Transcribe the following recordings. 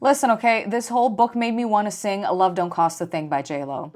Listen, okay, this whole book made me want to sing Love Don't Cost a Thing by J-Lo.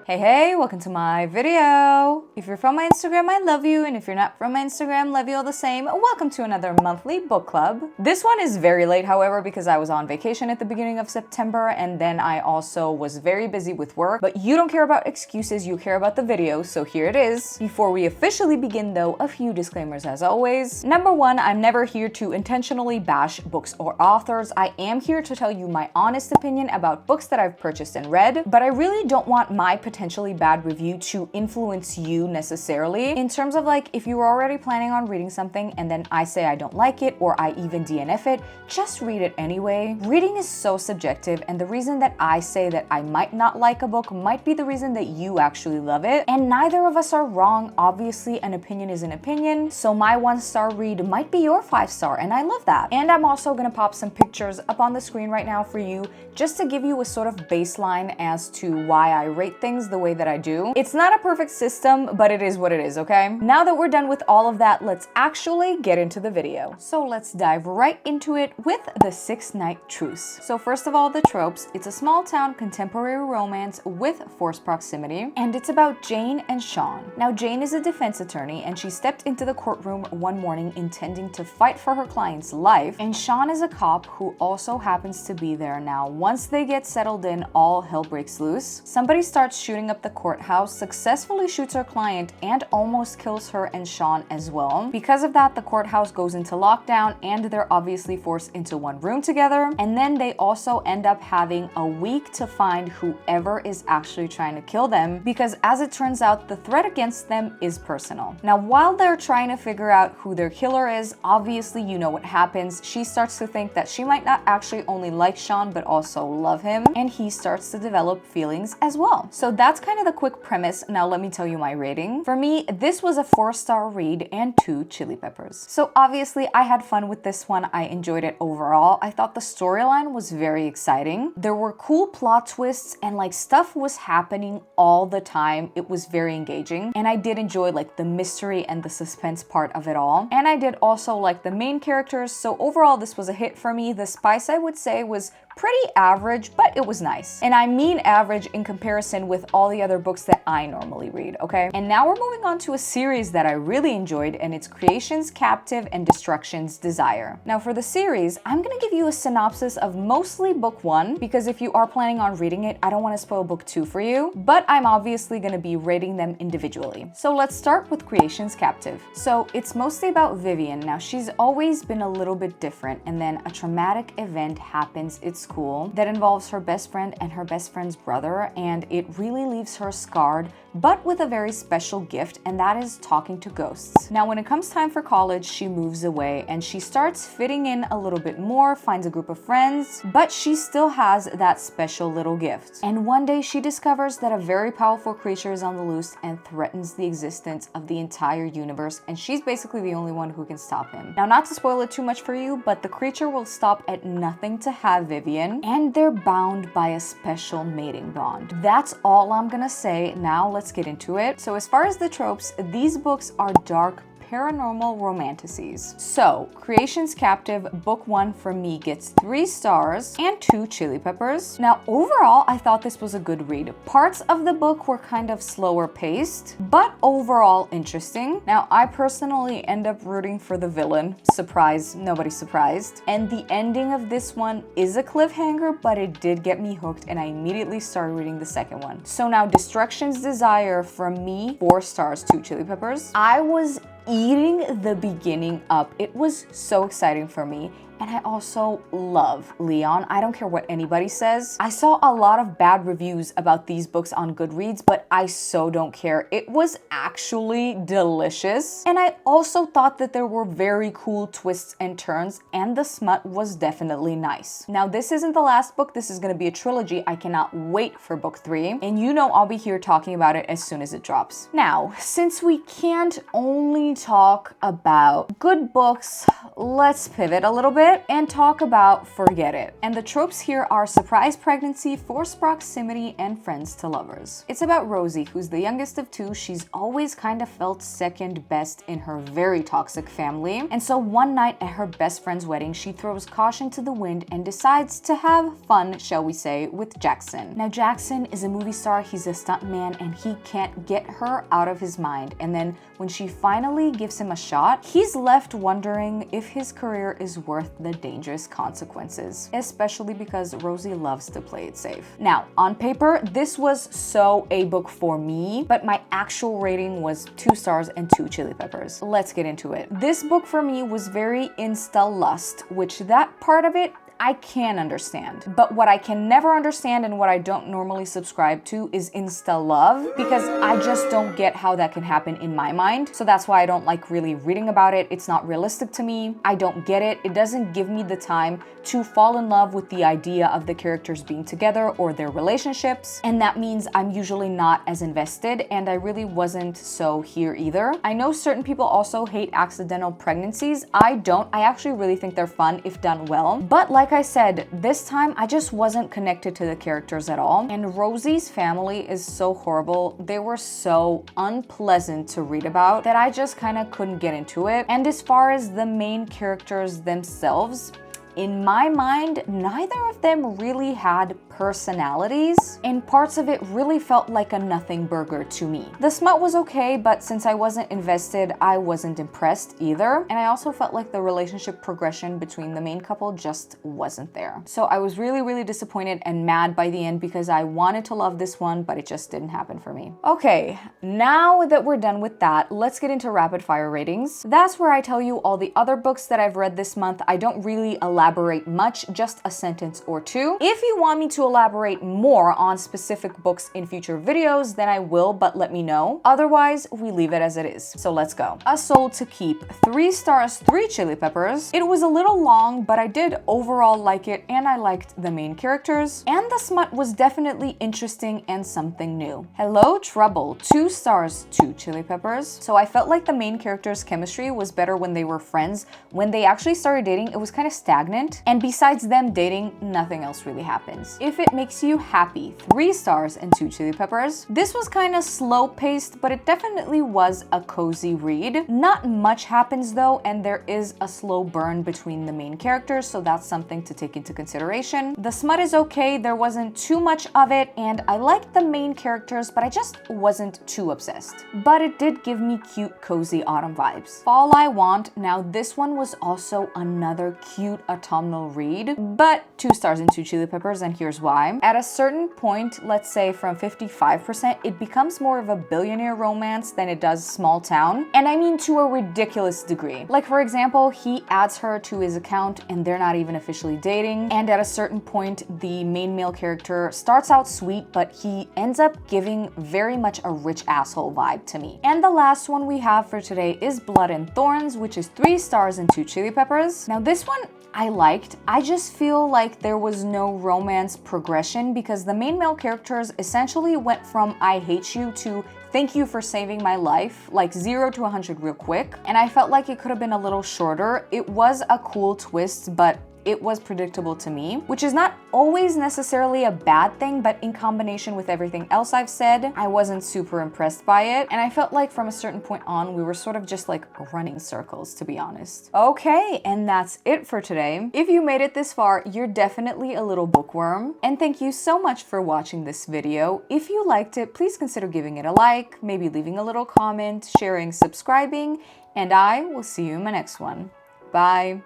Hey, welcome to my video. If you're from my Instagram, I love you. And if you're not from my Instagram, love you all the same. Welcome to another monthly book club. This one is very late, however, because I was on vacation at the beginning of September. And then I also was very busy with work. But you don't care about excuses, you care about the video. So here it is. Before we officially begin though, a few disclaimers as always. Number one, I'm never here to intentionally bash books or authors. I am here to tell you my honest opinion about books that I've purchased and read. But I really don't want my potentially bad review to influence you necessarily, in terms of like, if you were already planning on reading something and then I say I don't like it or I even DNF it, just read it anyway. Reading is so subjective, and the reason that I say that I might not like a book might be the reason that you actually love it, and neither of us are wrong. Obviously, an opinion is an opinion, so my 1-star read might be your 5-star, and I love that. And I'm also gonna pop some pictures up on the screen right now for you, just to give you a sort of baseline as to why I rate things the way that I do. It's not a perfect system, but it is what it is, okay? Now that we're done with all of that, let's actually get into the video. So let's dive right into it with the Six Night Truce. So first of all, the tropes. It's a small town contemporary romance with forced proximity, and it's about Jane and Sean. Now, Jane is a defense attorney, and she stepped into the courtroom one morning intending to fight for her client's life, and Sean is a cop who also happens to be there. Now, once they get settled in, all hell breaks loose. Somebody starts shooting up the courthouse, successfully shoots her client, and almost kills her and Sean as well. Because of that, the courthouse goes into lockdown, and they're obviously forced into one room together. And then they also end up having a week to find whoever is actually trying to kill them, because as it turns out, the threat against them is personal. Now, while they're trying to figure out who their killer is, obviously you know what happens. She starts to think that she might not actually only like Sean, but also love him, and he starts to develop feelings as well. So that's kind of the quick premise. Now let me tell you my rating. For me, this was a 4-star read and 2 chili peppers. So obviously I had fun with this one. I enjoyed it overall. I thought the storyline was very exciting. There were cool plot twists, and like stuff was happening all the time. It was very engaging, and I did enjoy like the mystery and the suspense part of it all. And I did also like the main characters. So overall, this was a hit for me. The spice, I would say, was pretty average, but it was nice. And I mean average in comparison with all the other books that I normally read, okay? And now we're moving on to a series that I really enjoyed, and it's Creation's Captive and Destruction's Desire. Now for the series, I'm gonna give you a synopsis of mostly book 1, because if you are planning on reading it, I don't want to spoil book 2 for you, but I'm obviously gonna be rating them individually. So let's start with Creation's Captive. So it's mostly about Vivian. Now she's always been a little bit different, and then a traumatic event happens at school that involves her best friend and her best friend's brother, and it really leaves her scarred, but with a very special gift, and that is talking to ghosts. Now when it comes time for college, she moves away and she starts fitting in a little bit more, finds a group of friends, but she still has that special little gift. And one day she discovers that a very powerful creature is on the loose and threatens the existence of the entire universe, and she's basically the only one who can stop him. Now, not to spoil it too much for you, but the creature will stop at nothing to have Vivian, and they're bound by a special mating bond. That's all I'm gonna say. Now let's get into it. So as far as the tropes, these books are dark paranormal romanticities. So Creation's Captive book 1 for me gets 3 stars and 2 chili peppers. Now overall, I thought this was a good read. Parts of the book were kind of slower paced, but overall interesting. Now I personally end up rooting for the villain. Surprise, nobody's surprised. And the ending of this one is a cliffhanger, but it did get me hooked, and I immediately started reading the second one. So now Destruction's Desire from me, 4 stars, 2 chili peppers. I was eating the beginning up. It was so exciting for me. And I also love Leon. I don't care what anybody says. I saw a lot of bad reviews about these books on Goodreads, but I so don't care. It was actually delicious. And I also thought that there were very cool twists and turns, and the smut was definitely nice. Now, this isn't the last book. This is going to be a trilogy. I cannot wait for book 3. And you know I'll be here talking about it as soon as it drops. Now, since we can't only talk about good books, let's pivot a little bit it and talk about forget it. And the tropes here are surprise pregnancy, forced proximity, and friends to lovers. It's about Rosie, who's the youngest of two. She's always kind of felt second best in her very toxic family. And so one night at her best friend's wedding, she throws caution to the wind and decides to have fun, shall we say, with Jackson. Now, Jackson is a movie star, he's a stuntman, and he can't get her out of his mind. And then when she finally gives him a shot, he's left wondering if his career is worth the dangerous consequences, especially because Rosie loves to play it safe. Now, on paper, this was so a book for me, but my actual rating was 2 stars and 2 chili peppers. Let's get into it. This book for me was very insta-lust, which that part of it I can understand. But what I can never understand and what I don't normally subscribe to is insta-love, because I just don't get how that can happen in my mind. So that's why I don't like really reading about it. It's not realistic to me. I don't get it. It doesn't give me the time to fall in love with the idea of the characters being together or their relationships. And that means I'm usually not as invested, and I really wasn't so here either. I know certain people also hate accidental pregnancies. I don't. I actually really think they're fun if done well. But like I said, this time I just wasn't connected to the characters at all. And Rosie's family is so horrible. They were so unpleasant to read about that I just kind of couldn't get into it. And as far as the main characters themselves, in my mind, neither of them really had personalities, and parts of it really felt like a nothing burger to me. The smut was okay, but since I wasn't invested, I wasn't impressed either. And I also felt like the relationship progression between the main couple just wasn't there. So I was really, really disappointed and mad by the end because I wanted to love this one, but it just didn't happen for me. Okay, now that we're done with that, let's get into rapid fire ratings. That's where I tell you all the other books that I've read this month. I don't really elaborate much, just a sentence or two. If you want me to elaborate more on specific books in future videos, then I will, but let me know. Otherwise, we leave it as it is. So let's go. A Soul to Keep, 3 stars, 3 chili peppers. It was a little long, but I did overall like it, and I liked the main characters. And the smut was definitely interesting and something new. Hello Trouble, 2 stars, 2 chili peppers. So I felt like the main characters' chemistry was better when they were friends. When they actually started dating, it was kind of stagnant. And besides them dating, nothing else really happens. If it makes you happy, 3 stars and 2 chili peppers. This was kind of slow paced, but it definitely was a cozy read. Not much happens though, and there is a slow burn between the main characters, so that's something to take into consideration. The smut is okay, there wasn't too much of it, and I liked the main characters, but I just wasn't too obsessed. But it did give me cute, cozy autumn vibes. Fall I Want, now this one was also another cute autumnal read, but 2 stars and 2 chili peppers, and here's why. At a certain point, let's say from 55%, it becomes more of a billionaire romance than it does small town. And I mean to a ridiculous degree. Like for example, he adds her to his account and they're not even officially dating. And at a certain point, the main male character starts out sweet, but he ends up giving very much a rich asshole vibe to me. And the last one we have for today is Blood and Thorns, which is 3 stars and 2 chili peppers. Now this one I liked. I just feel like there was no romance progression because the main male characters essentially went from I hate you to thank you for saving my life, like 0 to 100 real quick. And I felt like it could have been a little shorter. It was a cool twist, but it was predictable to me, which is not always necessarily a bad thing, but in combination with everything else I've said, I wasn't super impressed by it. And I felt like from a certain point on, we were sort of just like running circles, to be honest. Okay, and that's it for today. If you made it this far, you're definitely a little bookworm. And thank you so much for watching this video. If you liked it, please consider giving it a like, maybe leaving a little comment, sharing, subscribing, and I will see you in my next one. Bye.